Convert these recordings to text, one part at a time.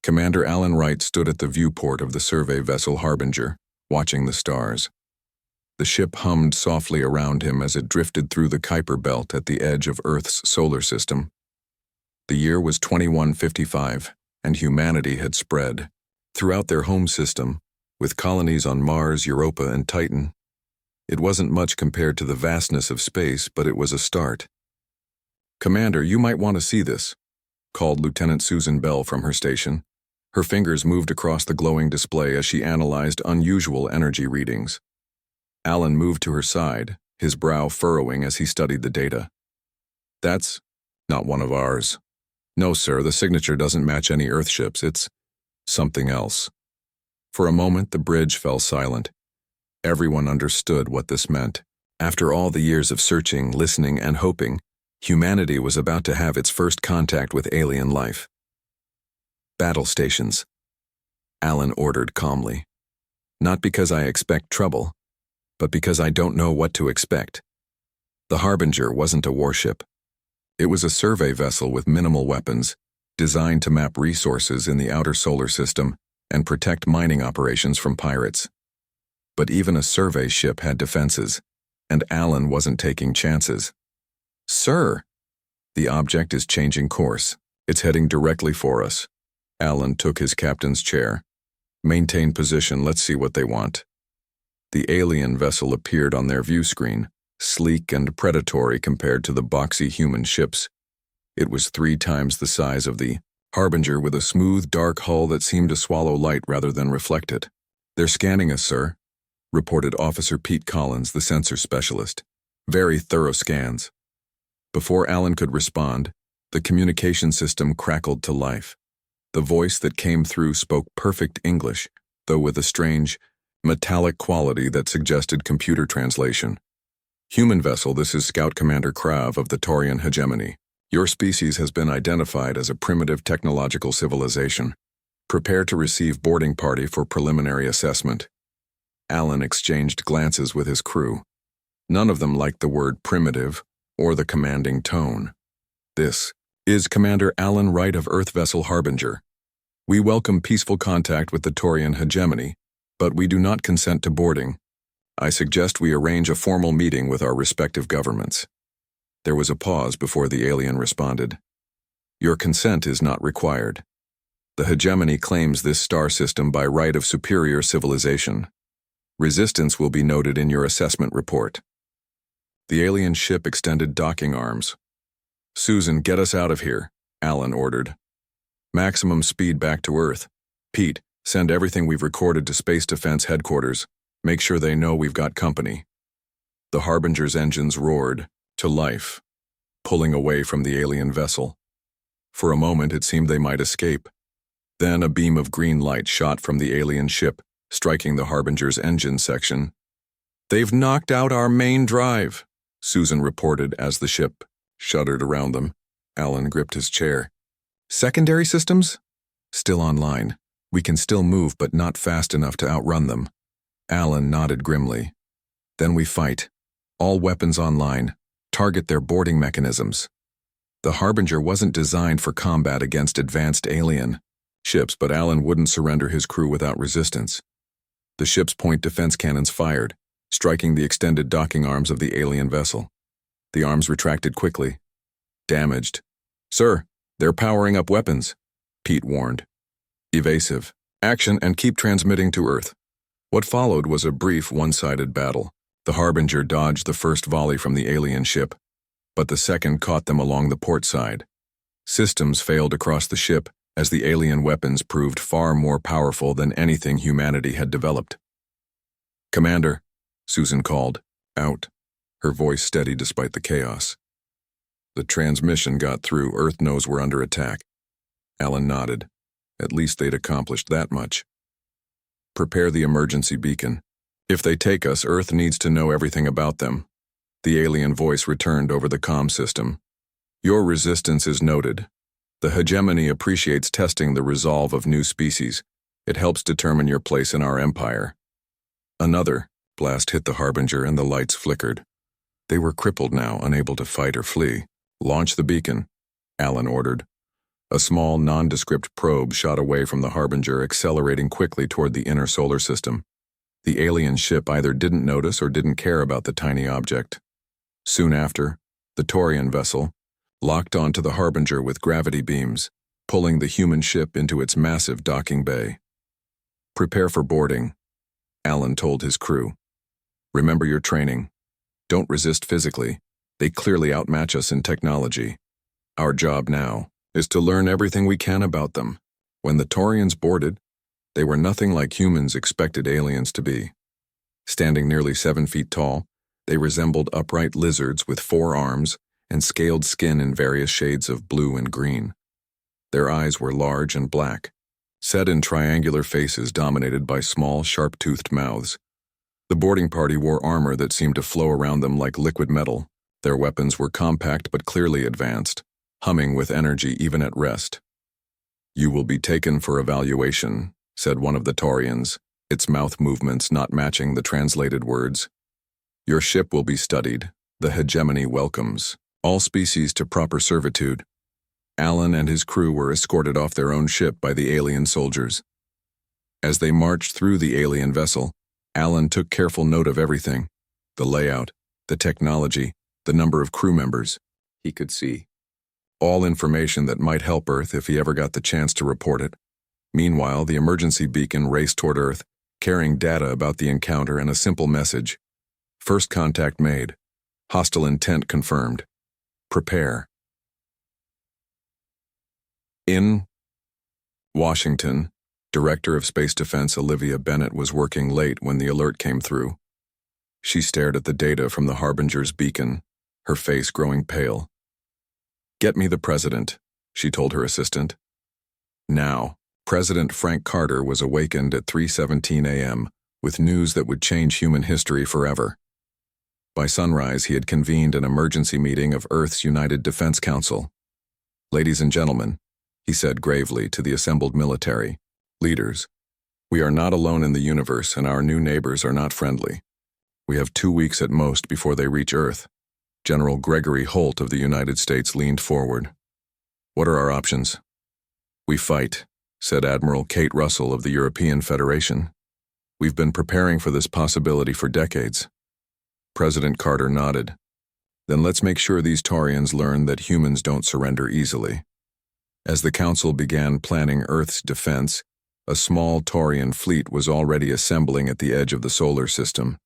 Commander Alan Wright stood at the viewport of the survey vessel Harbinger, watching the stars. The ship hummed softly around him as it drifted through the Kuiper Belt at the edge of Earth's solar system. The year was 2155, and humanity had spread throughout their home system, with colonies on Mars, Europa, and Titan. It wasn't much compared to the vastness of space, but it was a start. "Commander, you might want to see this," called Lieutenant Susan Bell from her station. Her fingers moved across the glowing display as she analyzed unusual energy readings. Alan moved to her side, his brow furrowing as he studied the data. "That's not one of ours." "No, sir, the signature doesn't match any Earthships. It's something else." For a moment, the bridge fell silent. Everyone understood what this meant. After all the years of searching, listening, and hoping, humanity was about to have its first contact with alien life. "Battle stations," Alan ordered calmly. "Not because I expect trouble, but because I don't know what to expect." The Harbinger wasn't a warship. It was a survey vessel with minimal weapons, designed to map resources in the outer solar system and protect mining operations from pirates. But even a survey ship had defenses, and Alan wasn't taking chances. "Sir!" "The object is changing course. It's heading directly for us." Alan took his captain's chair. "Maintain position, let's see what they want." The alien vessel appeared on their view screen, sleek and predatory compared to the boxy human ships. It was 3 times the size of the Harbinger, with a smooth, dark hull that seemed to swallow light rather than reflect it. "They're scanning us, sir," reported Officer Pete Collins, the sensor specialist. "Very thorough scans." Before Alan could respond, the communication system crackled to life. The voice that came through spoke perfect English, though with a strange, metallic quality that suggested computer translation. "Human vessel, this is Scout Commander Krav of the Taurian hegemony. Your species has been identified as a primitive technological civilization. Prepare to receive boarding party for preliminary assessment." Alan exchanged glances with his crew. None of them liked the word primitive or the commanding tone. "This is Commander Alan Wright of Earth Vessel Harbinger. We welcome peaceful contact with the Taurian hegemony, but we do not consent to boarding. I suggest we arrange a formal meeting with our respective governments." There was a pause before the alien responded. "Your consent is not required. The hegemony claims this star system by right of superior civilization. Resistance will be noted in your assessment report." The alien ship extended docking arms. "Susan, get us out of here," Alan ordered. "Maximum speed back to Earth. Pete, send everything we've recorded to Space Defense Headquarters. Make sure they know we've got company." The Harbinger's engines roared to life, pulling away from the alien vessel. For a moment it seemed they might escape. Then a beam of green light shot from the alien ship, striking the Harbinger's engine section. "They've knocked out our main drive," Susan reported as the ship shuddered around them. Alan gripped his chair. "Secondary systems?" "Still online. We can still move, but not fast enough to outrun them." Alan nodded grimly. "Then we fight. All weapons online. Target their boarding mechanisms." The Harbinger wasn't designed for combat against advanced alien ships, but Alan wouldn't surrender his crew without resistance. The ship's point defense cannons fired, striking the extended docking arms of the alien vessel. The arms retracted quickly. "Damaged." "Sir, they're powering up weapons," Pete warned. "Evasive. Action and keep transmitting to Earth." What followed was a brief, one-sided battle. The Harbinger dodged the first volley from the alien ship, but the second caught them along the port side. Systems failed across the ship as the alien weapons proved far more powerful than anything humanity had developed. "Commander," Susan called. "Out," her voice steady despite the chaos. "The transmission got through. Earth knows we're under attack." Alan nodded. At least they'd accomplished that much. "Prepare the emergency beacon. If they take us, Earth needs to know everything about them." The alien voice returned over the comm system. "Your resistance is noted. The hegemony appreciates testing the resolve of new species. It helps determine your place in our empire." Another blast hit the Harbinger and the lights flickered. They were crippled now, unable to fight or flee. "Launch the beacon," Alan ordered. A small, nondescript probe shot away from the Harbinger, accelerating quickly toward the inner solar system. The alien ship either didn't notice or didn't care about the tiny object. Soon after, the Taurian vessel locked onto the Harbinger with gravity beams, pulling the human ship into its massive docking bay. "Prepare for boarding," Alan told his crew. "Remember your training. Don't resist physically. They clearly outmatch us in technology. Our job now is to learn everything we can about them." When the Taurians boarded, they were nothing like humans expected aliens to be. Standing nearly 7 feet tall, they resembled upright lizards with 4 arms and scaled skin in various shades of blue and green. Their eyes were large and black, set in triangular faces dominated by small, sharp-toothed mouths. The boarding party wore armor that seemed to flow around them like liquid metal. Their weapons were compact but clearly advanced, humming with energy even at rest. "You will be taken for evaluation," said one of the Taurians, its mouth movements not matching the translated words. "Your ship will be studied. The hegemony welcomes all species to proper servitude." Alan and his crew were escorted off their own ship by the alien soldiers. As they marched through the alien vessel, Alan took careful note of everything: the layout, the technology, the number of crew members. He could see all information that might help Earth if he ever got the chance to report it. Meanwhile, the emergency beacon raced toward Earth, carrying data about the encounter and a simple message: "First contact made. Hostile intent confirmed. Prepare." In Washington, Director of Space Defense Olivia Bennett was working late when the alert came through. She stared at the data from the Harbinger's beacon, her face growing pale. "Get me the president," she told her assistant. Now, President Frank Carter was awakened at 3:17 a.m. with news that would change human history forever. By sunrise, he had convened an emergency meeting of Earth's United Defense Council. "Ladies and gentlemen," he said gravely to the assembled military leaders, "we are not alone in the universe, and our new neighbors are not friendly. We have 2 weeks at most before they reach Earth." General Gregory Holt of the United States leaned forward. "What are our options?" "We fight," said Admiral Kate Russell of the European Federation. "We've been preparing for this possibility for decades." President Carter nodded. "Then let's make sure these Taurians learn that humans don't surrender easily." As the Council began planning Earth's defense, a small Taurian fleet was already assembling at the edge of the solar system.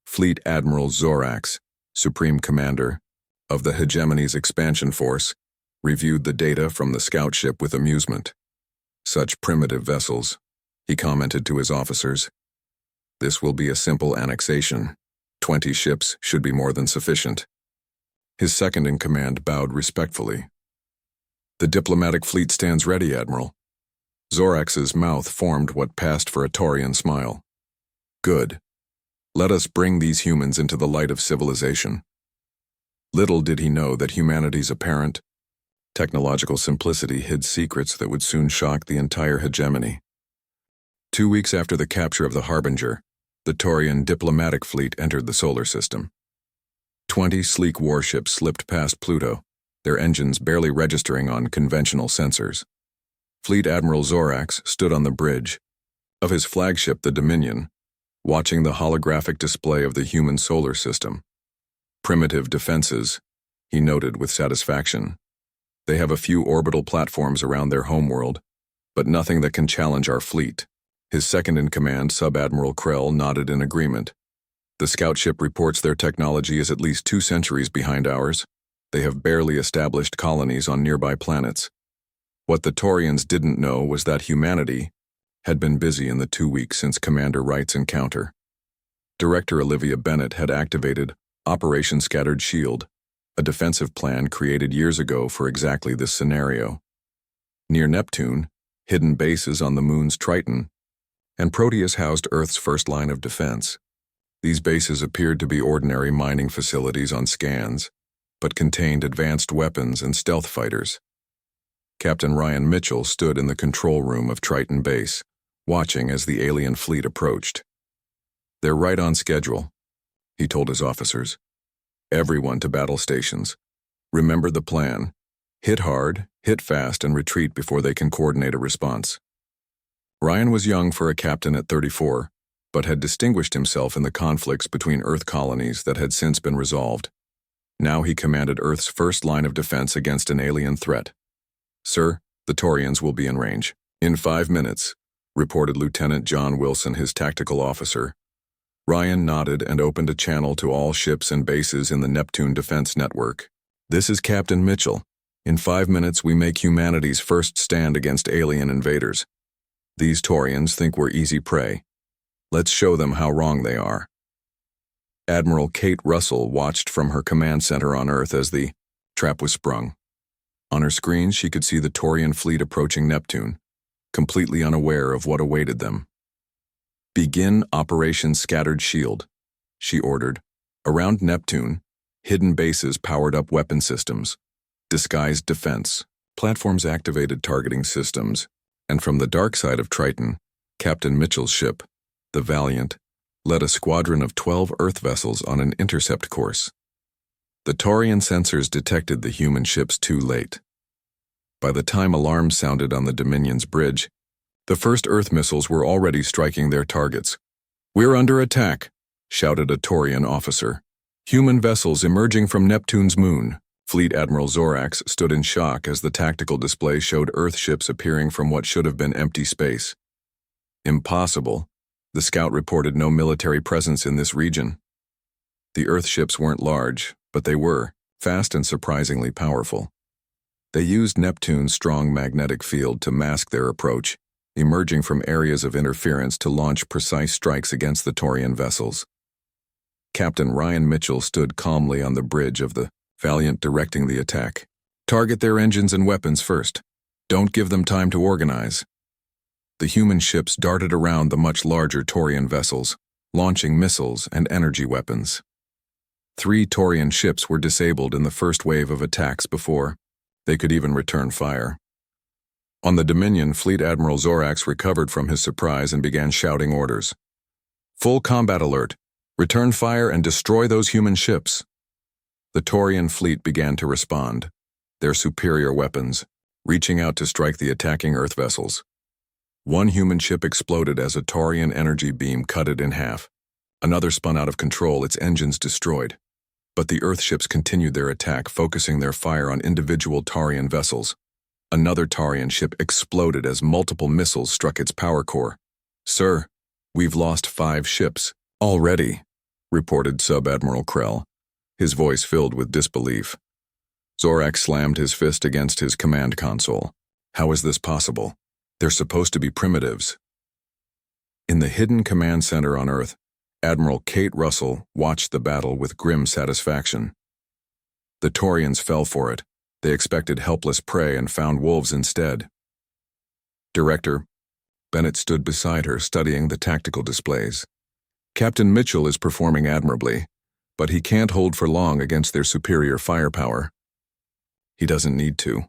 Fleet Admiral Zorax, Supreme Commander of the Hegemony's expansion force, reviewed the data from the scout ship with amusement. "Such primitive vessels," he commented to his officers. "This will be a simple annexation. 20 ships should be more than sufficient." His second-in-command bowed respectfully. "The diplomatic fleet stands ready, Admiral." Zorax's mouth formed what passed for a Taurian smile. "Good. Let us bring these humans into the light of civilization." Little did he know that humanity's apparent technological simplicity hid secrets that would soon shock the entire hegemony. 2 weeks after the capture of the Harbinger, the Taurian diplomatic fleet entered the solar system. 20 sleek warships slipped past Pluto, their engines barely registering on conventional sensors. Fleet Admiral Zorax stood on the bridge of his flagship, the Dominion, watching the holographic display of the human solar system. "Primitive defenses," he noted with satisfaction. "They have a few orbital platforms around their homeworld, but nothing that can challenge our fleet." His second-in-command, Sub-Admiral Krell, nodded in agreement. "The scout ship reports their technology is at least 2 centuries behind ours. They have barely established colonies on nearby planets." What the Taurians didn't know was that humanity had been busy in the 2 weeks since Commander Wright's encounter. Director Olivia Bennett had activated Operation Scattered Shield, a defensive plan created years ago for exactly this scenario. Near Neptune, hidden bases on the moon's Triton, and Proteus housed Earth's first line of defense. These bases appeared to be ordinary mining facilities on scans, but contained advanced weapons and stealth fighters. Captain Ryan Mitchell stood in the control room of Triton Base, watching as the alien fleet approached. "They're right on schedule," he told his officers. "Everyone to battle stations. Remember the plan. Hit hard, hit fast, and retreat before they can coordinate a response. Ryan was young for a captain at 34, but had distinguished himself in the conflicts between Earth colonies that had since been resolved. Now he commanded Earth's first line of defense against an alien threat. "Sir, the Taurians will be in range. In 5 minutes," reported Lieutenant John Wilson, his tactical officer. Ryan nodded and opened a channel to all ships and bases in the Neptune Defense Network. "This is Captain Mitchell. In 5 minutes we make humanity's first stand against alien invaders. These Taurians think we're easy prey. Let's show them how wrong they are." Admiral Kate Russell watched from her command center on Earth as the trap was sprung. On her screen she could see the Taurian fleet approaching Neptune, completely unaware of what awaited them. "Begin Operation Scattered Shield," she ordered. Around Neptune, hidden bases powered up weapon systems, disguised defense, platforms activated targeting systems, and from the dark side of Triton, Captain Mitchell's ship, the Valiant, led a squadron of 12 Earth vessels on an intercept course. The Taurian sensors detected the human ships too late. By the time alarms sounded on the Dominion's bridge, the first Earth missiles were already striking their targets. "We're under attack," shouted a Taurian officer. "Human vessels emerging from Neptune's moon." Fleet Admiral Zorax stood in shock as the tactical display showed Earth ships appearing from what should have been empty space. Impossible. The scout reported no military presence in this region. The Earth ships weren't large, but they were fast and surprisingly powerful. They used Neptune's strong magnetic field to mask their approach, emerging from areas of interference to launch precise strikes against the Taurian vessels. Captain Ryan Mitchell stood calmly on the bridge of the Valiant, directing the attack. "Target their engines and weapons first. Don't give them time to organize." The human ships darted around the much larger Taurian vessels, launching missiles and energy weapons. 3 Taurian ships were disabled in the first wave of attacks before they could even return fire. On the Dominion, Fleet Admiral Zorax recovered from his surprise and began shouting orders. "Full combat alert! Return fire and destroy those human ships!" The Taurian fleet began to respond, their superior weapons reaching out to strike the attacking Earth vessels. One human ship exploded as a Taurian energy beam cut it in half. Another spun out of control, its engines destroyed. But the Earth ships continued their attack, focusing their fire on individual Taurian vessels. Another Taurian ship exploded as multiple missiles struck its power core. "Sir, we've lost 5 ships already," reported Sub-Admiral Krell, his voice filled with disbelief. Zorax slammed his fist against his command console. "How is this possible? They're supposed to be primitives." In the hidden command center on Earth, Admiral Kate Russell watched the battle with grim satisfaction. The Taurians fell for it. They expected helpless prey and found wolves instead. Director Bennett stood beside her, studying the tactical displays. "Captain Mitchell is performing admirably, but he can't hold for long against their superior firepower." "He doesn't need to,"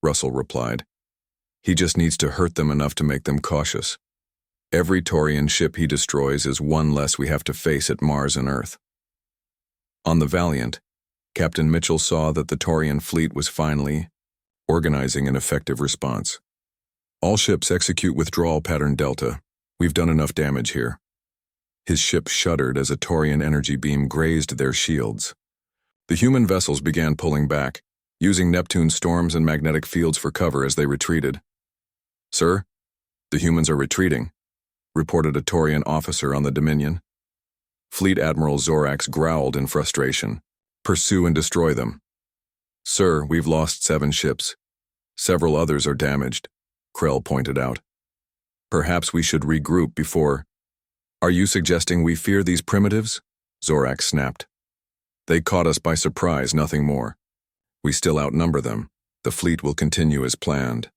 Russell replied. "He just needs to hurt them enough to make them cautious. Every Taurian ship he destroys is one less we have to face at Mars and Earth." On the Valiant, Captain Mitchell saw that the Taurian fleet was finally organizing an effective response. "All ships execute withdrawal pattern Delta. We've done enough damage here." His ship shuddered as a Taurian energy beam grazed their shields. The human vessels began pulling back, using Neptune's storms and magnetic fields for cover as they retreated. "Sir, the humans are retreating," reported a Taurian officer on the Dominion. Fleet Admiral Zorax growled in frustration. "Pursue and destroy them." "Sir, we've lost 7 ships. Several others are damaged," Krell pointed out. "Perhaps we should regroup before—" "Are you suggesting we fear these primitives?" Zorax snapped. "They caught us by surprise, nothing more. We still outnumber them. The fleet will continue as planned."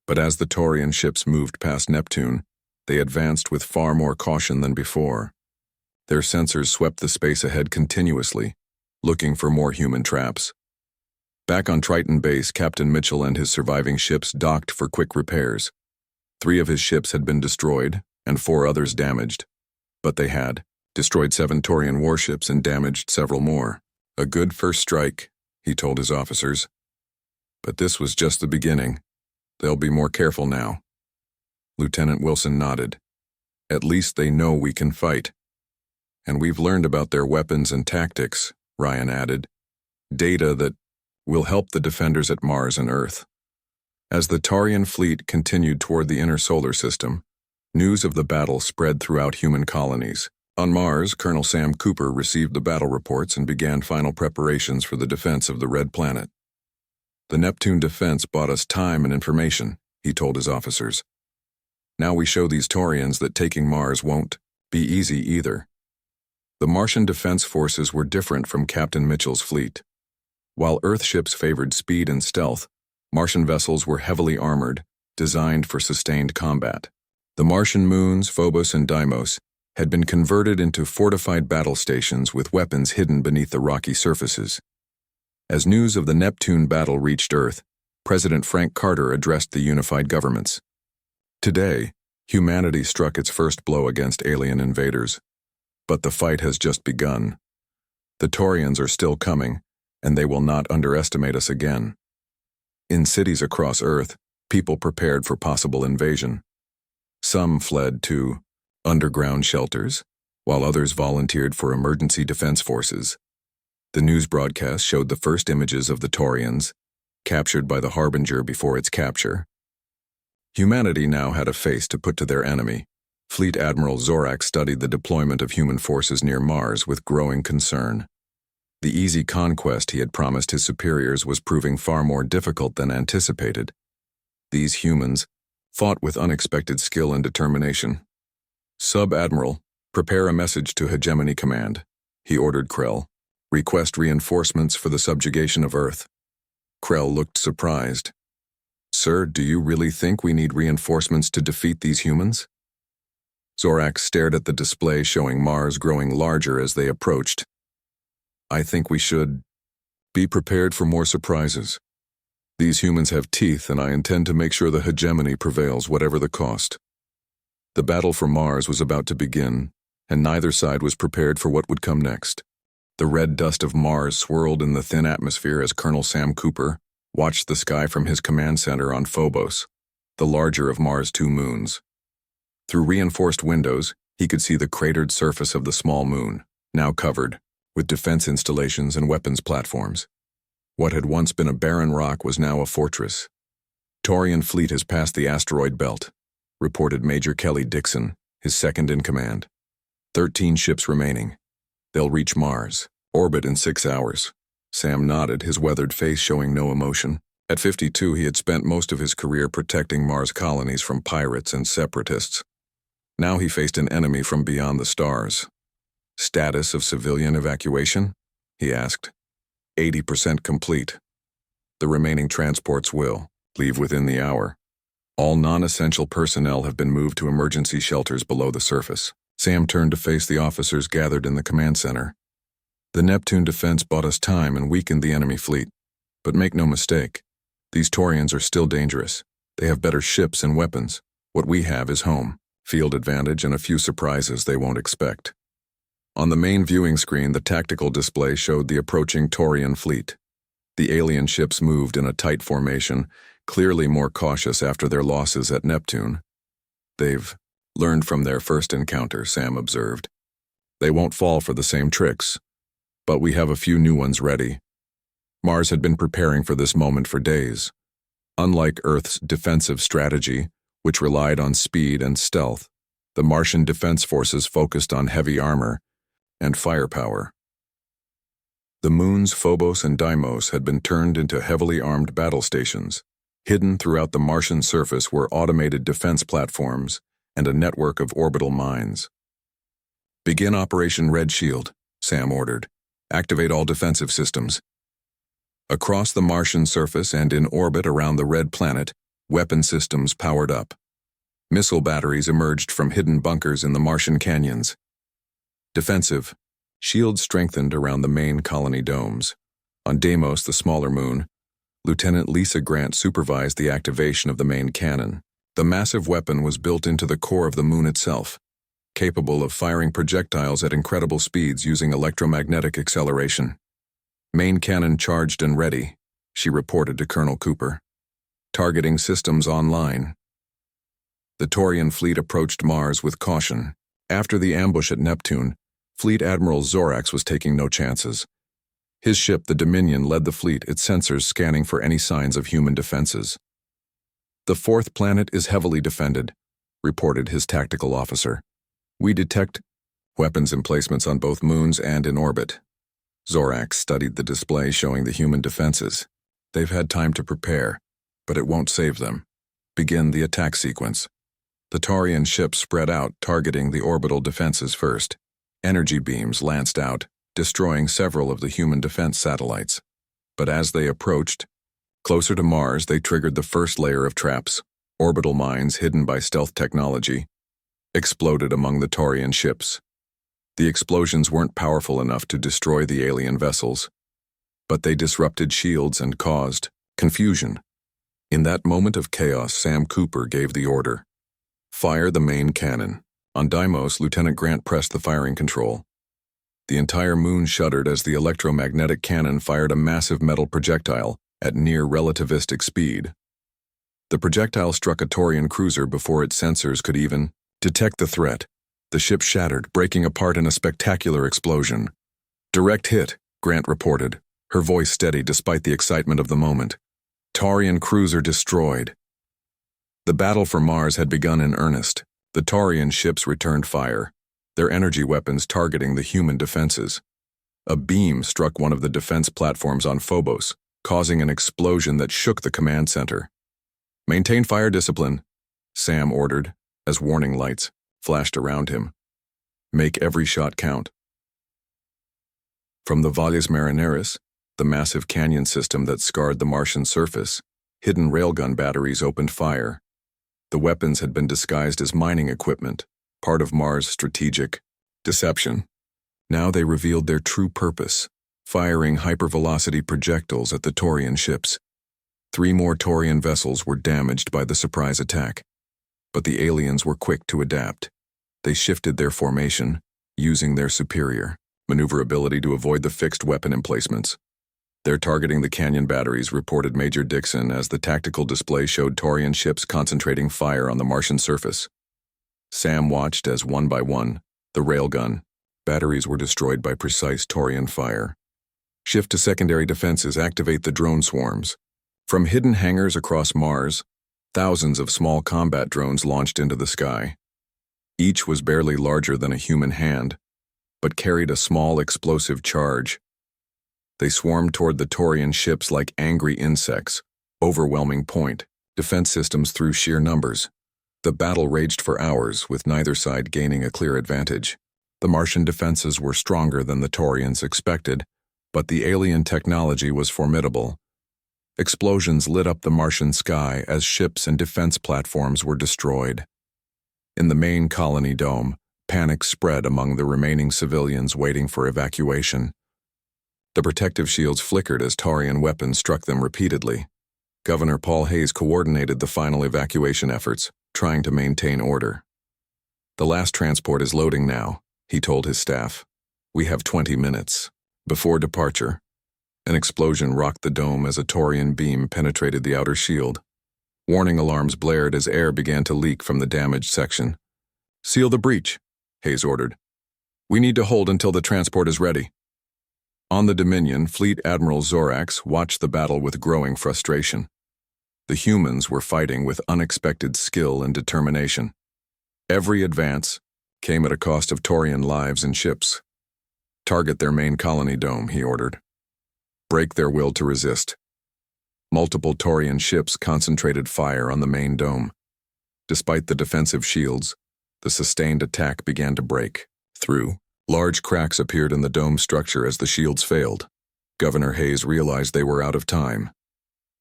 But as the Taurian ships moved past Neptune, they advanced with far more caution than before. Their sensors swept the space ahead continuously, looking for more human traps. Back on Triton base, Captain Mitchell and his surviving ships docked for quick repairs. 3 of his ships had been destroyed, and 4 others damaged. But they had destroyed 7 Taurian warships and damaged several more. "A good first strike," he told his officers. But this was just the beginning. They'll be more careful now. Lieutenant Wilson nodded. At least they know we can fight. And we've learned about their weapons and tactics, Ryan added. Data that will help the defenders at Mars and Earth. As the Tarian fleet continued toward the inner solar system, news of the battle spread throughout human colonies. On Mars, Colonel Sam Cooper received the battle reports and began final preparations for the defense of the Red Planet. The Neptune defense bought us time and information, he told his officers. Now we show these Taurians that taking Mars won't be easy either. The Martian defense forces were different from Captain Mitchell's fleet. While Earth ships favored speed and stealth, Martian vessels were heavily armored, designed for sustained combat. The Martian moons, Phobos and Deimos, had been converted into fortified battle stations with weapons hidden beneath the rocky surfaces. As news of the Neptune battle reached Earth, President Frank Carter addressed the unified governments. Today, humanity struck its first blow against alien invaders. But the fight has just begun. The Taurians are still coming, and they will not underestimate us again. In cities across Earth, people prepared for possible invasion. Some fled to underground shelters, while others volunteered for emergency defense forces. The news broadcast showed the first images of the Taurians, captured by the Harbinger before its capture. Humanity now had a face to put to their enemy. Fleet Admiral Zorak studied the deployment of human forces near Mars with growing concern. The easy conquest he had promised his superiors was proving far more difficult than anticipated. These humans fought with unexpected skill and determination. Sub-Admiral, prepare a message to Hegemony Command, he ordered Krell. Request reinforcements for the subjugation of Earth. Krell looked surprised. Sir, do you really think we need reinforcements to defeat these humans? Zorak stared at the display showing Mars growing larger as they approached. I think we should be prepared for more surprises. These humans have teeth, and I intend to make sure the hegemony prevails, whatever the cost. The battle for Mars was about to begin, and neither side was prepared for what would come next. The red dust of Mars swirled in the thin atmosphere as Colonel Sam Cooper watched the sky from his command center on Phobos, the larger of Mars' two moons. Through reinforced windows, he could see the cratered surface of the small moon, now covered with defense installations and weapons platforms. What had once been a barren rock was now a fortress. Taurian fleet has passed the asteroid belt, reported Major Kelly Dixon, his second in command. 13 ships remaining. They'll reach Mars, orbit in 6 hours. Sam nodded, his weathered face showing no emotion. At 52, he had spent most of his career protecting Mars colonies from pirates and separatists. Now he faced an enemy from beyond the stars. Status of civilian evacuation? He asked. 80% complete. The remaining transports will leave within the hour. All non-essential personnel have been moved to emergency shelters below the surface. Sam turned to face the officers gathered in the command center. The Neptune defense bought us time and weakened the enemy fleet. But make no mistake, these Taurians are still dangerous. They have better ships and weapons. What we have is home, field advantage, and a few surprises they won't expect. On the main viewing screen, the tactical display showed the approaching Taurian fleet. The alien ships moved in a tight formation, clearly more cautious after their losses at Neptune. They've learned from their first encounter, Sam observed. They won't fall for the same tricks. But we have a few new ones ready. Mars had been preparing for this moment for days. Unlike Earth's defensive strategy, which relied on speed and stealth, the Martian defense forces focused on heavy armor and firepower. The moons Phobos and Deimos had been turned into heavily armed battle stations. Hidden throughout the Martian surface were automated defense platforms and a network of orbital mines. Begin Operation Red Shield, Sam ordered. Activate all defensive systems. Across the Martian surface and in orbit around the Red Planet, weapon systems powered up. Missile batteries emerged from hidden bunkers in the Martian canyons. Defensive. Shields strengthened around the main colony domes. On Deimos, the smaller moon, Lieutenant Lisa Grant supervised the activation of the main cannon. The massive weapon was built into the core of the moon itself, capable of firing projectiles at incredible speeds using electromagnetic acceleration. Main cannon charged and ready. she reported to Colonel Cooper. Targeting systems online. The Taurian fleet approached Mars with caution. After the ambush at Neptune, Fleet Admiral Zorax was taking no chances. His ship, the Dominion, led the fleet, its sensors scanning for any signs of human defenses. "The fourth planet is heavily defended," reported his tactical officer. "We detect weapons emplacements on both moons and in orbit." Zorax studied the display showing the human defenses. "They've had time to prepare, but it won't save them. Begin the attack sequence." The Taurian ships spread out, targeting the orbital defenses first. Energy beams lanced out, destroying several of the human defense satellites. But as they approached, closer to Mars, they triggered the first layer of traps. Orbital mines hidden by stealth technology exploded among the Taurian ships. The explosions weren't powerful enough to destroy the alien vessels, but they disrupted shields and caused confusion. In that moment of chaos, Sam Cooper gave the order. "Fire the main cannon." On Deimos, Lieutenant Grant pressed the firing control. The entire moon shuddered as the electromagnetic cannon fired a massive metal projectile at near relativistic speed. The projectile struck a Taurian cruiser before its sensors could even detect the threat. The ship shattered, breaking apart in a spectacular explosion. "Direct hit," Grant reported, her voice steady despite the excitement of the moment. "Taurian cruiser destroyed." The battle for Mars had begun in earnest. The Taurian ships returned fire, their energy weapons targeting the human defenses. A beam struck one of the defense platforms on Phobos, causing an explosion that shook the command center. "Maintain fire discipline," Sam ordered, as warning lights flashed around him. "Make every shot count." From the Valles Marineris, the massive canyon system that scarred the Martian surface, hidden railgun batteries opened fire. The weapons had been disguised as mining equipment, part of Mars' strategic deception. Now they revealed their true purpose, firing hypervelocity projectiles at the Taurian ships. 3 more Taurian vessels were damaged by the surprise attack, but the aliens were quick to adapt. They shifted their formation, using their superior maneuverability to avoid the fixed weapon emplacements. "They're targeting the canyon batteries," reported Major Dixon as the tactical display showed Taurian ships concentrating fire on the Martian surface. Sam watched as, one by one, the railgun batteries were destroyed by precise Taurian fire. "Shift to secondary defenses, activate the drone swarms." From hidden hangars across Mars, thousands of small combat drones launched into the sky. Each was barely larger than a human hand, but carried a small explosive charge. They swarmed toward the Taurian ships like angry insects, overwhelming point defense systems through sheer numbers. The battle raged for hours, with neither side gaining a clear advantage. The Martian defenses were stronger than the Taurians expected, but the alien technology was formidable. Explosions lit up the Martian sky as ships and defense platforms were destroyed. In the main colony dome, panic spread among the remaining civilians waiting for evacuation. The protective shields flickered as Taurian weapons struck them repeatedly. Governor Paul Hayes coordinated the final evacuation efforts, trying to maintain order. "The last transport is loading now," he told his staff. "We have 20 minutes." Before departure, an explosion rocked the dome as a Taurian beam penetrated the outer shield. Warning alarms blared as air began to leak from the damaged section. "Seal the breach," Hayes ordered. "We need to hold until the transport is ready." On the Dominion, Fleet Admiral Zorax watched the battle with growing frustration. The humans were fighting with unexpected skill and determination. Every advance came at a cost of Taurian lives and ships. "Target their main colony dome," he ordered. "Break their will to resist." Multiple Taurian ships concentrated fire on the main dome. Despite the defensive shields, the sustained attack began to break through. Large cracks appeared in the dome structure as the shields failed. Governor Hayes realized they were out of time.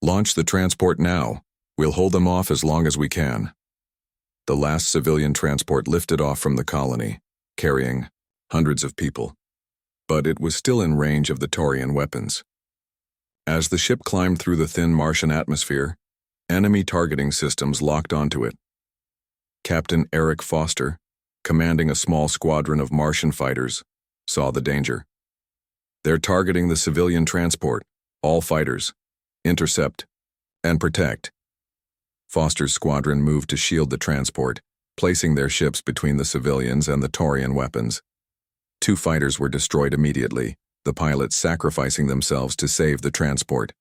"Launch the transport now. We'll hold them off as long as we can." The last civilian transport lifted off from the colony, carrying hundreds of people. But it was still in range of the Taurian weapons. As the ship climbed through the thin Martian atmosphere, enemy targeting systems locked onto it. Captain Eric Foster, commanding a small squadron of Martian fighters, saw the danger. "They're targeting the civilian transport, all fighters. intercept, and protect. Foster's squadron moved to shield the transport, placing their ships between the civilians and the Taurian weapons. 2 fighters were destroyed immediately, the pilots sacrificing themselves to save the transport.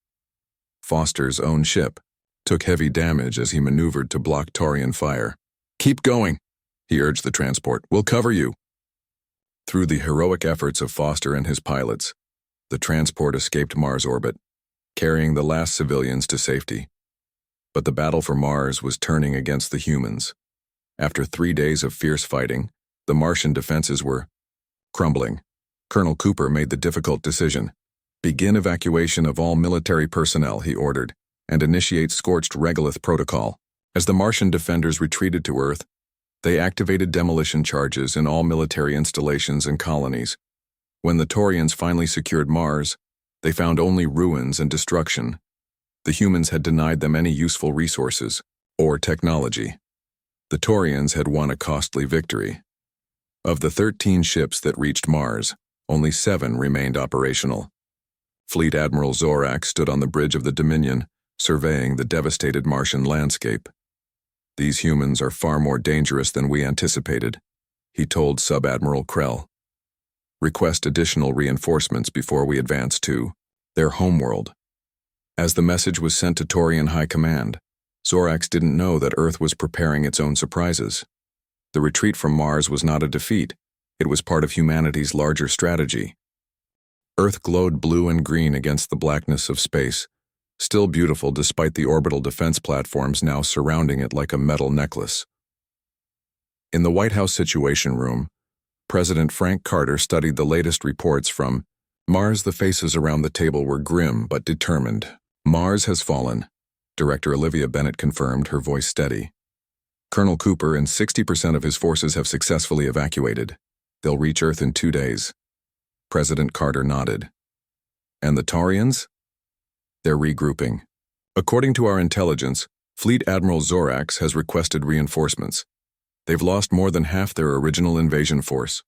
Foster's own ship took heavy damage as he maneuvered to block Taurian fire. "Keep going," he urged the transport. "We'll cover you." Through the heroic efforts of Foster and his pilots, the transport escaped Mars orbit, carrying the last civilians to safety. But the battle for Mars was turning against the humans. After 3 days of fierce fighting, the Martian defenses were crumbling. Colonel Cooper made the difficult decision. "Begin evacuation of all military personnel," he ordered, "and initiate scorched regolith protocol." As the Martian defenders retreated to Earth, they activated demolition charges in all military installations and colonies. When the Taurians finally secured Mars, they found only ruins and destruction. The humans had denied them any useful resources or technology. The Taurians had won a costly victory. Of the 13 ships that reached Mars, only 7 remained operational. Fleet Admiral Zorak stood on the bridge of the Dominion, surveying the devastated Martian landscape. "These humans are far more dangerous than we anticipated," he told Sub-Admiral Krell. "Request additional reinforcements before we advance to their homeworld." As the message was sent to Taurian High Command, Zorax didn't know that Earth was preparing its own surprises. The retreat from Mars was not a defeat. It was part of humanity's larger strategy. Earth glowed blue and green against the blackness of space, still beautiful despite the orbital defense platforms now surrounding it like a metal necklace. In the White House Situation Room, President Frank Carter studied the latest reports from Mars. The faces around the table were grim but determined. "Mars has fallen," Director Olivia Bennett confirmed, her voice steady. "Colonel Cooper and 60% of his forces have successfully evacuated. They'll reach Earth in 2 days. President Carter nodded. "And the Taurians?" "They're regrouping. According to our intelligence, Fleet Admiral Zorax has requested reinforcements. They've lost more than half their original invasion force."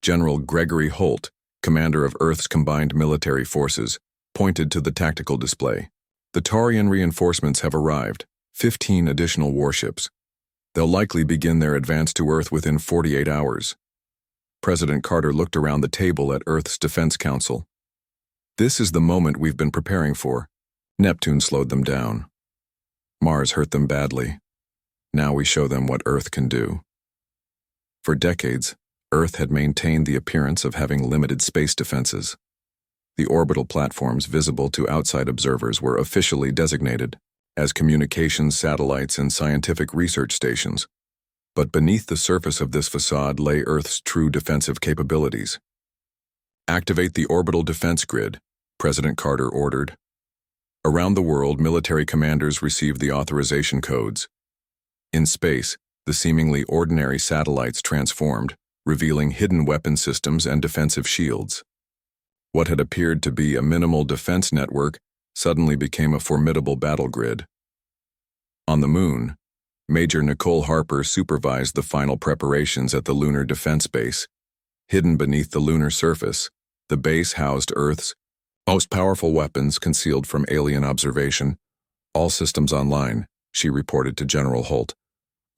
General Gregory Holt, commander of Earth's combined military forces, pointed to the tactical display. "The Taurian reinforcements have arrived, 15 additional warships. They'll likely begin their advance to Earth within 48 hours. President Carter looked around the table at Earth's Defense Council. "This is the moment we've been preparing for." Neptune slowed them down. Mars hurt them badly. Now we show them what Earth can do. For decades, Earth had maintained the appearance of having limited space defenses. The orbital platforms visible to outside observers were officially designated as communications satellites and scientific research stations. But beneath the surface of this facade lay Earth's true defensive capabilities. "Activate the orbital defense grid," President Carter ordered. Around the world, military commanders received the authorization codes. In space, the seemingly ordinary satellites transformed, revealing hidden weapon systems and defensive shields. What had appeared to be a minimal defense network suddenly became a formidable battle grid. On the Moon, Major Nicole Harper supervised the final preparations at the Lunar Defense Base. Hidden beneath the lunar surface, the base housed Earth's most powerful weapons concealed from alien observation. "All systems online," she reported to General Holt.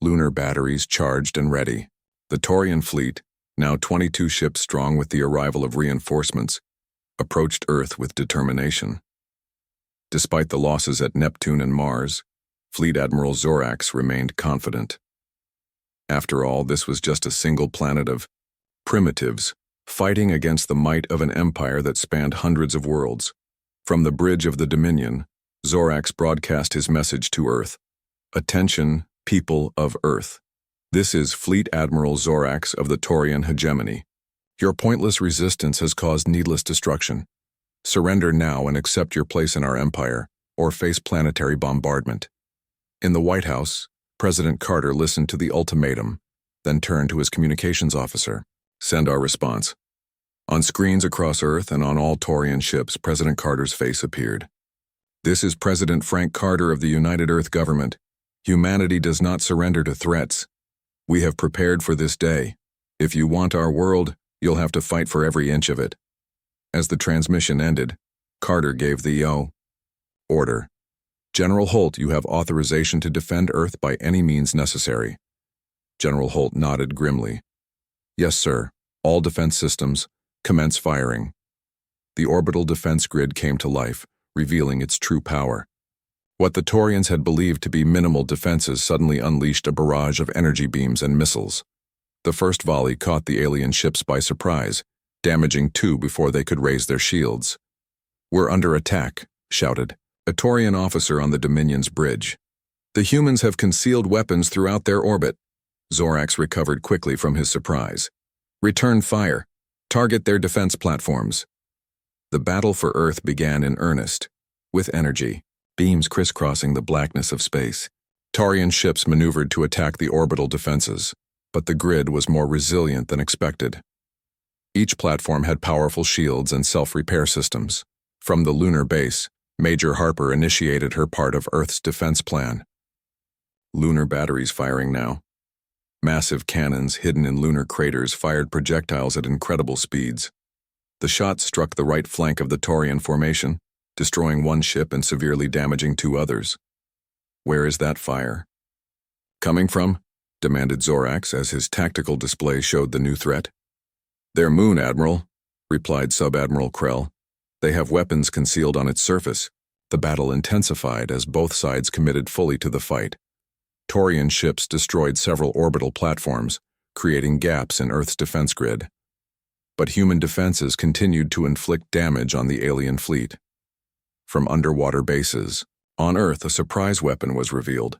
"Lunar batteries charged and ready." The Taurian fleet, now 22 ships strong with the arrival of reinforcements, approached Earth with determination. Despite the losses at Neptune and Mars, Fleet Admiral Zorax remained confident. After all, this was just a single planet of primitives fighting against the might of an empire that spanned hundreds of worlds. From the bridge of the Dominion, Zorax broadcast his message to Earth. "Attention, people of Earth. This is Fleet Admiral Zorax of the Taurian hegemony. Your pointless resistance has caused needless destruction. Surrender now and accept your place in our empire, or face planetary bombardment." In the White House, President Carter listened to the ultimatum, then turned to his communications officer. "Send our response." On screens across Earth and on all Taurian ships, President Carter's face appeared. "This is President Frank Carter of the United Earth Government. Humanity does not surrender to threats. We have prepared for this day. If you want our world, you'll have to fight for every inch of it." As the transmission ended, Carter gave the Order. General Holt, you have authorization to defend Earth by any means necessary. General Holt nodded grimly. Yes, sir. All defense systems, commence firing. The orbital defense grid came to life, revealing its true power. What the Taurians had believed to be minimal defenses suddenly unleashed a barrage of energy beams and missiles. The first volley caught the alien ships by surprise, damaging two before they could raise their shields. We're under attack, shouted a Taurian officer on the Dominion's bridge. The humans have concealed weapons throughout their orbit. Zorax recovered quickly from his surprise. Return fire. Target their defense platforms. The battle for Earth began in earnest, with energy, beams crisscrossing the blackness of space. Taurian ships maneuvered to attack the orbital defenses, but the grid was more resilient than expected. Each platform had powerful shields and self-repair systems. From the lunar base, Major Harper initiated her part of Earth's defense plan. Lunar batteries firing now. Massive cannons hidden in lunar craters fired projectiles at incredible speeds. The shots struck the right flank of the Taurian formation, destroying one ship and severely damaging two others. Where is that fire coming from? Demanded Zorax as his tactical display showed the new threat. Their moon, Admiral, replied Sub-Admiral Krell. They have weapons concealed on its surface. The battle intensified as both sides committed fully to the fight. Taurian ships destroyed several orbital platforms, creating gaps in Earth's defense grid. But human defenses continued to inflict damage on the alien fleet. From underwater bases, on Earth a surprise weapon was revealed.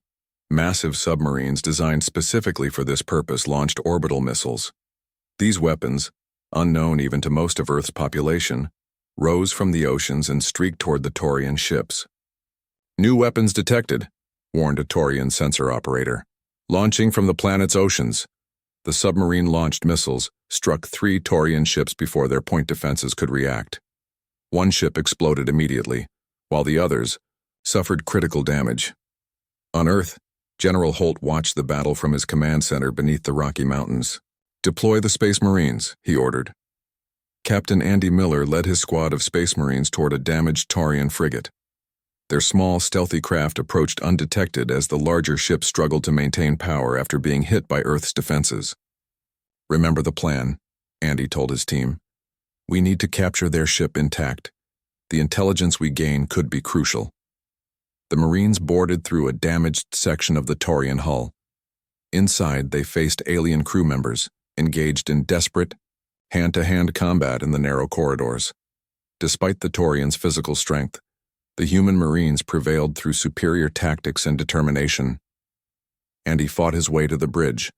Massive submarines designed specifically for this purpose launched orbital missiles. These weapons, unknown even to most of Earth's population, rose from the oceans and streaked toward the Taurian ships. New weapons detected, warned a Taurian sensor operator. Launching from the planet's oceans. The submarine-launched missiles struck 3 Taurian ships before their point defenses could react. One ship exploded immediately, while the others suffered critical damage. On Earth, General Holt watched the battle from his command center beneath the Rocky Mountains. Deploy the Space Marines, he ordered. Captain Andy Miller led his squad of Space Marines toward a damaged Taurian frigate. Their small, stealthy craft approached undetected as the larger ship struggled to maintain power after being hit by Earth's defenses. Remember the plan, Andy told his team. We need to capture their ship intact. The intelligence we gain could be crucial. The Marines boarded through a damaged section of the Taurian hull. Inside, they faced alien crew members, engaged in desperate, hand-to-hand combat in the narrow corridors. Despite the Taurians' physical strength, the human Marines prevailed through superior tactics and determination. Andy fought his way to the bridge,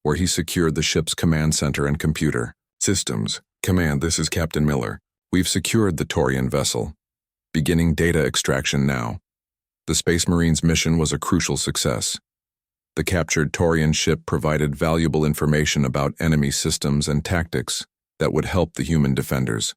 where he secured the ship's command center and computer. Systems. Command, this is Captain Miller. We've secured the Taurian vessel. Beginning data extraction now. The Space Marines' mission was a crucial success. The captured Taurian ship provided valuable information about enemy systems and tactics that would help the human defenders.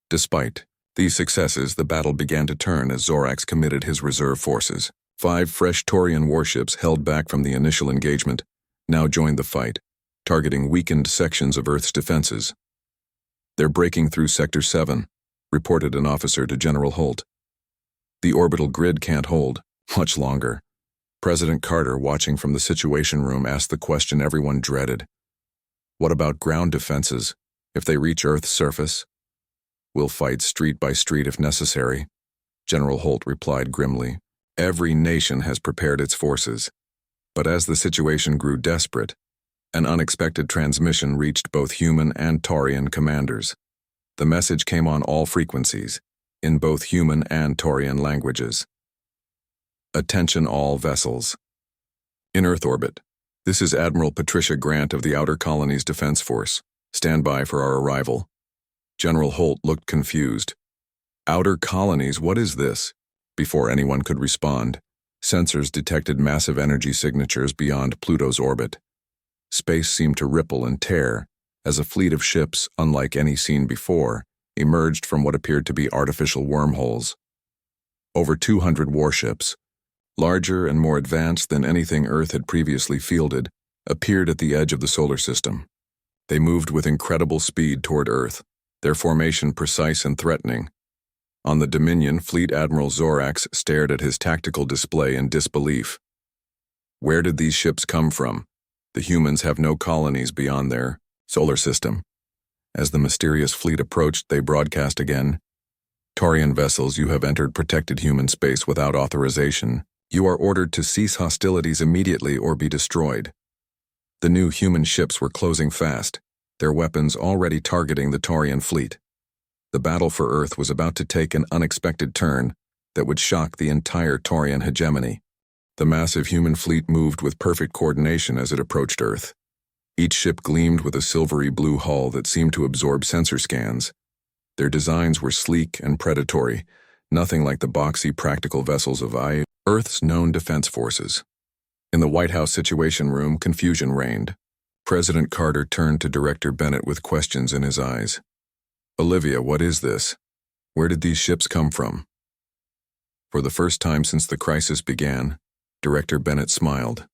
Despite these successes, the battle began to turn as Zorax committed his reserve forces. 5 fresh Taurian warships held back from the initial engagement now joined the fight, targeting weakened sections of Earth's defenses. They're breaking through Sector 7, reported an officer to General Holt. The orbital grid can't hold much longer. President Carter, watching from the Situation Room, asked the question everyone dreaded. What about ground defenses, if they reach Earth's surface? We'll fight street by street if necessary, General Holt replied grimly. Every nation has prepared its forces. But as the situation grew desperate, an unexpected transmission reached both human and Taurian commanders. The message came on all frequencies, in both human and Taurian languages. Attention all vessels. In Earth orbit. This is Admiral Patricia Grant of the Outer Colonies Defense Force. Stand by for our arrival. General Holt looked confused. Outer Colonies, what is this? Before anyone could respond, sensors detected massive energy signatures beyond Pluto's orbit. Space seemed to ripple and tear as a fleet of ships, unlike any seen before, emerged from what appeared to be artificial wormholes. Over 200 warships, larger and more advanced than anything Earth had previously fielded, appeared at the edge of the solar system. They moved with incredible speed toward Earth, their formation precise and threatening. On the Dominion, Fleet Admiral Zorax stared at his tactical display in disbelief. Where did these ships come from? The humans have no colonies beyond their solar system. As the mysterious fleet approached, they broadcast again. Taurian vessels, you have entered protected human space without authorization. You are ordered to cease hostilities immediately or be destroyed. The new human ships were closing fast, their weapons already targeting the Taurian fleet. The battle for Earth was about to take an unexpected turn that would shock the entire Taurian hegemony. The massive human fleet moved with perfect coordination as it approached Earth. Each ship gleamed with a silvery blue hull that seemed to absorb sensor scans. Their designs were sleek and predatory, nothing like the boxy practical vessels of Earth's known defense forces. In the White House Situation Room, confusion reigned. President Carter turned to Director Bennett with questions in his eyes. Olivia, what is this? Where did these ships come from? For the first time since the crisis began, Director Bennett smiled.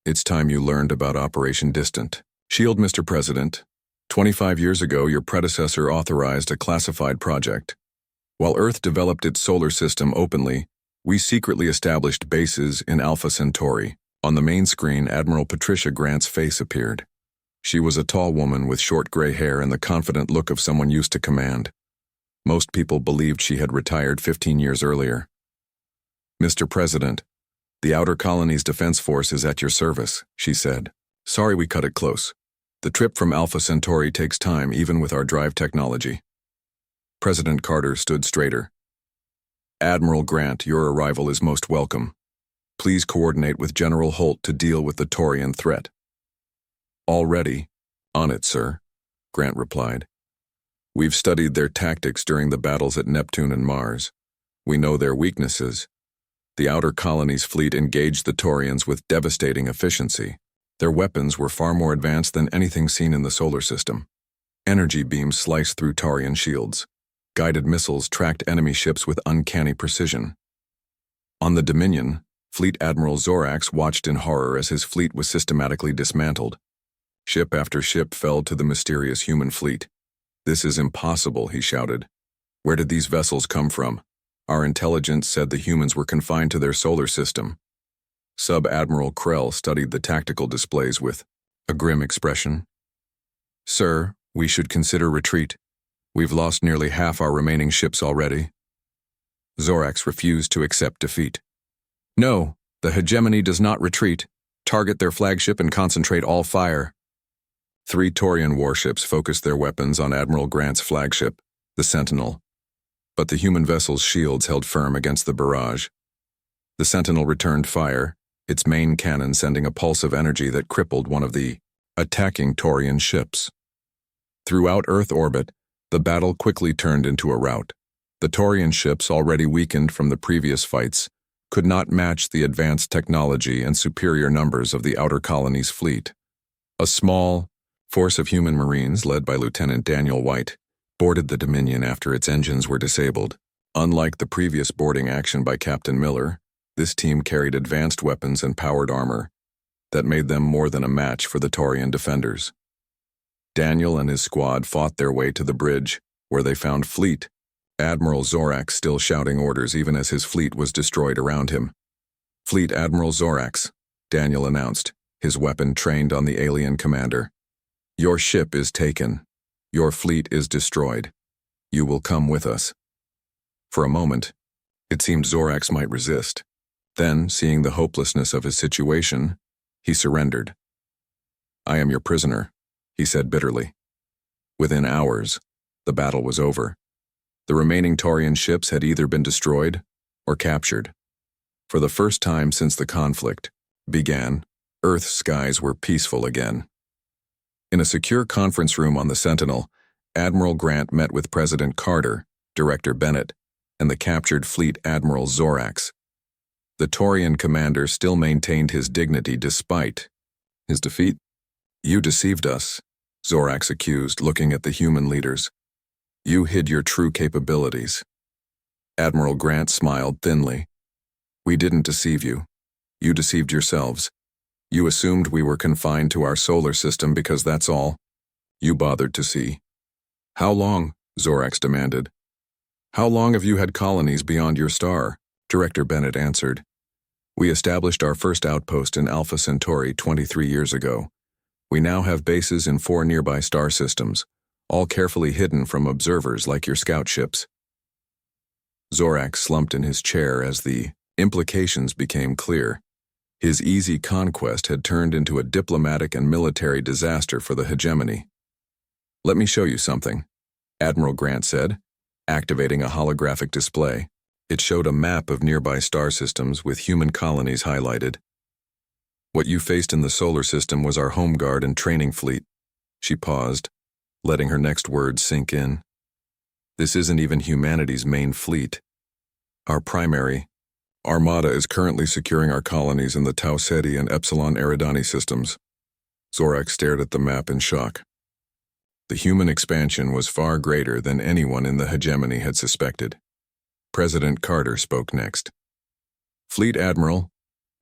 It's time you learned about Operation Distant Shield, Mr. President. 25 years ago, your predecessor authorized a classified project. While Earth developed its solar system openly, we secretly established bases in Alpha Centauri. On the main screen, Admiral Patricia Grant's face appeared. She was a tall woman with short gray hair and the confident look of someone used to command. Most people believed she had retired 15 years earlier. Mr. President, the Outer Colonies Defense Force is at your service, she said. Sorry we cut it close. The trip from Alpha Centauri takes time even with our drive technology. President Carter stood straighter. Admiral Grant, your arrival is most welcome. Please coordinate with General Holt to deal with the Taurian threat. Already. On it, sir, Grant replied. We've studied their tactics during the battles at Neptune and Mars. We know their weaknesses. The Outer Colonies fleet engaged the Taurians with devastating efficiency. Their weapons were far more advanced than anything seen in the solar system. Energy beams sliced through Taurian shields. Guided missiles tracked enemy ships with uncanny precision. On the Dominion, Fleet Admiral Zorax watched in horror as his fleet was systematically dismantled. Ship after ship fell to the mysterious human fleet. This is impossible, he shouted. Where did these vessels come from? Our intelligence said the humans were confined to their solar system. Sub-Admiral Krell studied the tactical displays with a grim expression. Sir, we should consider retreat. We've lost nearly half our remaining ships already. Zorax refused to accept defeat. No, the hegemony does not retreat. Target their flagship and concentrate all fire. 3 Taurian warships focused their weapons on Admiral Grant's flagship, the Sentinel. But the human vessel's shields held firm against the barrage. The Sentinel returned fire, its main cannon sending a pulse of energy that crippled one of the attacking Taurian ships. Throughout Earth orbit, the battle quickly turned into a rout. The Taurian ships, already weakened from the previous fights, could not match the advanced technology and superior numbers of the Outer Colonies fleet. A small force of human marines, led by Lieutenant Daniel White, boarded the Dominion after its engines were disabled. Unlike the previous boarding action by Captain Miller, this team carried advanced weapons and powered armor that made them more than a match for the Taurian defenders. Daniel and his squad fought their way to the bridge, where they found Fleet Admiral Zorax still shouting orders even as his fleet was destroyed around him. Fleet Admiral Zorax, Daniel announced, his weapon trained on the alien commander. Your ship is taken. Your fleet is destroyed. You will come with us. For a moment, it seemed Zorax might resist. Then, seeing the hopelessness of his situation, he surrendered. I am your prisoner, he said bitterly. Within hours, the battle was over. The remaining Taurian ships had either been destroyed or captured. For the first time since the conflict began, Earth's skies were peaceful again. In a secure conference room on the Sentinel, Admiral Grant met with President Carter, Director Bennett, and the captured Fleet Admiral Zorax. The Taurian commander still maintained his dignity despite his defeat. You deceived us, Zorax accused, looking at the human leaders. You hid your true capabilities. Admiral Grant smiled thinly. We didn't deceive you. You deceived yourselves. You assumed we were confined to our solar system because that's all you bothered to see. How long? Zorax demanded. How long have you had colonies beyond your star? Director Bennett answered. We established our first outpost in Alpha Centauri 23 years ago. We now have bases in 4 nearby star systems, all carefully hidden from observers like your scout ships. Zorak slumped in his chair as the implications became clear. His easy conquest had turned into a diplomatic and military disaster for the hegemony. Let me show you something, Admiral Grant said, activating a holographic display. It showed a map of nearby star systems with human colonies highlighted. What you faced in the solar system was our home guard and training fleet. She paused, letting her next words sink in. This isn't even humanity's main fleet. Our primary armada is currently securing our colonies in the Tau Ceti and Epsilon Eridani systems. Zorak stared at the map in shock. The human expansion was far greater than anyone in the hegemony had suspected. President Carter spoke next. Fleet Admiral,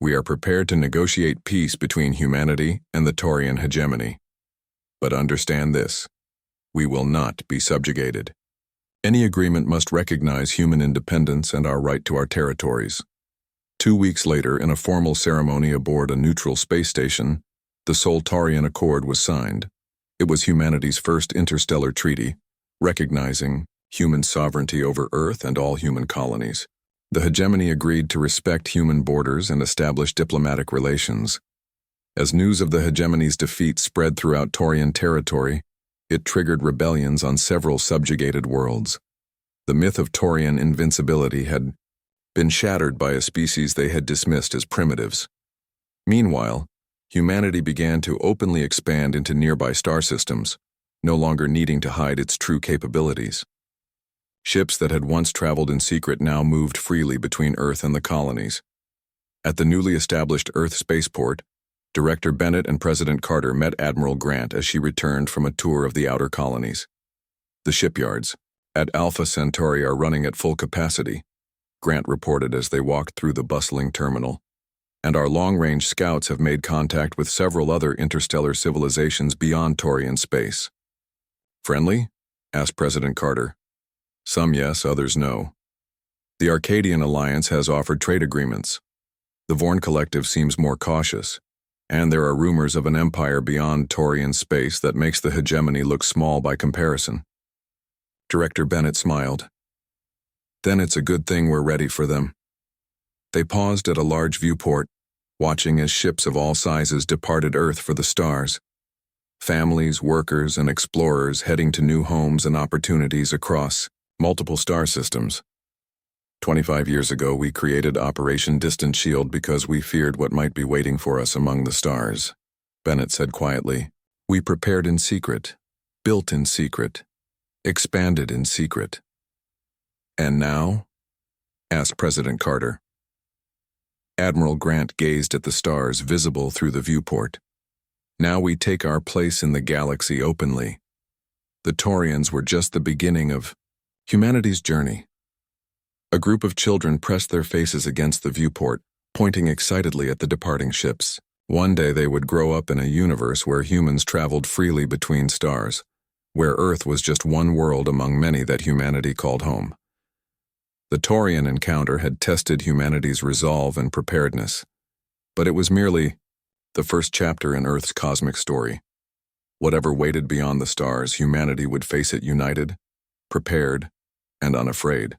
we are prepared to negotiate peace between humanity and the Taurian hegemony. But understand this, we will not be subjugated. Any agreement must recognize human independence and our right to our territories. 2 weeks later, in a formal ceremony aboard a neutral space station, the Soltarian Accord was signed. It was humanity's first interstellar treaty, recognizing human sovereignty over Earth and all human colonies. The hegemony agreed to respect human borders and establish diplomatic relations. As news of the hegemony's defeat spread throughout Taurian territory, it triggered rebellions on several subjugated worlds. The myth of Taurian invincibility had been shattered by a species they had dismissed as primitives. Meanwhile, humanity began to openly expand into nearby star systems, no longer needing to hide its true capabilities. Ships that had once traveled in secret now moved freely between Earth and the colonies. At the newly established Earth spaceport, Director Bennett and President Carter met Admiral Grant as she returned from a tour of the outer colonies. The shipyards at Alpha Centauri are running at full capacity, Grant reported as they walked through the bustling terminal. And our long-range scouts have made contact with several other interstellar civilizations beyond Taurian space. Friendly? Asked President Carter. Some yes, others no. The Arcadian Alliance has offered trade agreements. The Vorn Collective seems more cautious, and there are rumors of an empire beyond Taurian space that makes the hegemony look small by comparison. Director Bennett smiled. Then it's a good thing we're ready for them. They paused at a large viewport, watching as ships of all sizes departed Earth for the stars. Families, workers, and explorers heading to new homes and opportunities across multiple star systems. 25 years ago, we created Operation Distant Shield because we feared what might be waiting for us among the stars, Bennett said quietly. We prepared in secret, built in secret, expanded in secret. And now? Asked President Carter. Admiral Grant gazed at the stars visible through the viewport. Now we take our place in the galaxy openly. The Taurians were just the beginning of humanity's journey. A group of children pressed their faces against the viewport, pointing excitedly at the departing ships. One day they would grow up in a universe where humans traveled freely between stars, where Earth was just one world among many that humanity called home. The Taurian encounter had tested humanity's resolve and preparedness, but it was merely the first chapter in Earth's cosmic story. Whatever waited beyond the stars, humanity would face it united, prepared, and unafraid.